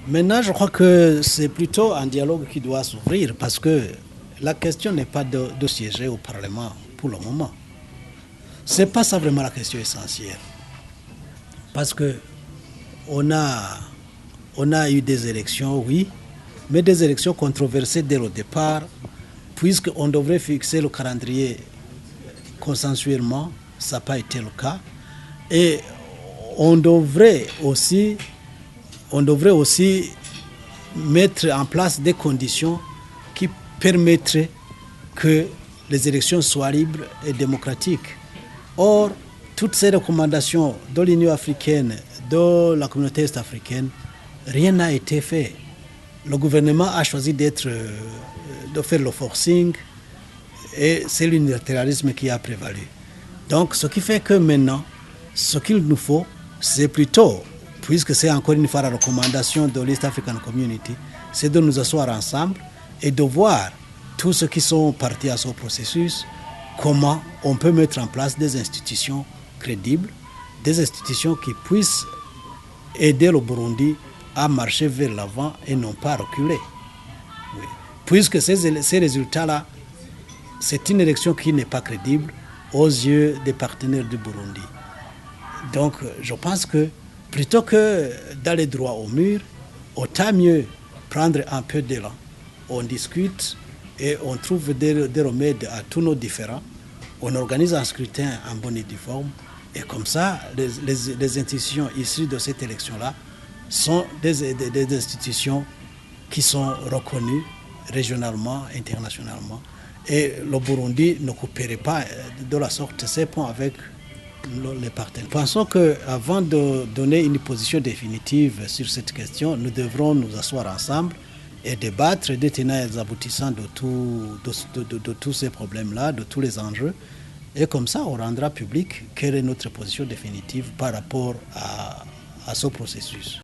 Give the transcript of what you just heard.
Maintenant, je crois que c'est plutôt un dialogue qui doit s'ouvrir parce que la question n'est pas de siéger au Parlement pour le moment. Ce n'est pas ça vraiment la question essentielle. Parce que on a, on a eu des élections, oui, mais des élections controversées dès le départ, puisqu'on devrait fixer le calendrier consensuellement, ça n'a pas été le cas. Et on devrait aussi, on devrait aussi mettre en place des conditions qui permettraient que les élections soient libres et démocratiques. Or, toutes ces recommandations de l'Union africaine, de la communauté est-africaine, rien n'a été fait. Le gouvernement a choisi de faire le forcing et c'est l'unilatéralisme qui a prévalu. Donc, ce qui fait que maintenant, ce qu'il nous faut, c'est plutôt, puisque c'est encore une fois la recommandation de l'East African Community, c'est de nous asseoir ensemble et de voir tous ceux qui sont partis à ce processus, comment on peut mettre en place des institutions crédibles, des institutions qui puissent aider le Burundi à marcher vers l'avant et non pas reculer. Oui. Puisque ces résultats-là, c'est une élection qui n'est pas crédible aux yeux des partenaires du Burundi. Donc, je pense que plutôt que d'aller droit au mur, autant mieux prendre un peu d'élan. On discute et on trouve des remèdes à tous nos différends. On organise un scrutin en bonne et due forme. Et comme ça, les institutions issues de cette élection-là sont des institutions qui sont reconnues régionalement, internationalement. Et le Burundi ne couperait pas de la sorte ses ponts avec les partenaires. Pensons qu'avant de donner une position définitive sur cette question, nous devrons nous asseoir ensemble et débattre des tenants et des aboutissants de tous ces problèmes-là, de tous les enjeux. Et comme ça, on rendra public quelle est notre position définitive par rapport à ce processus.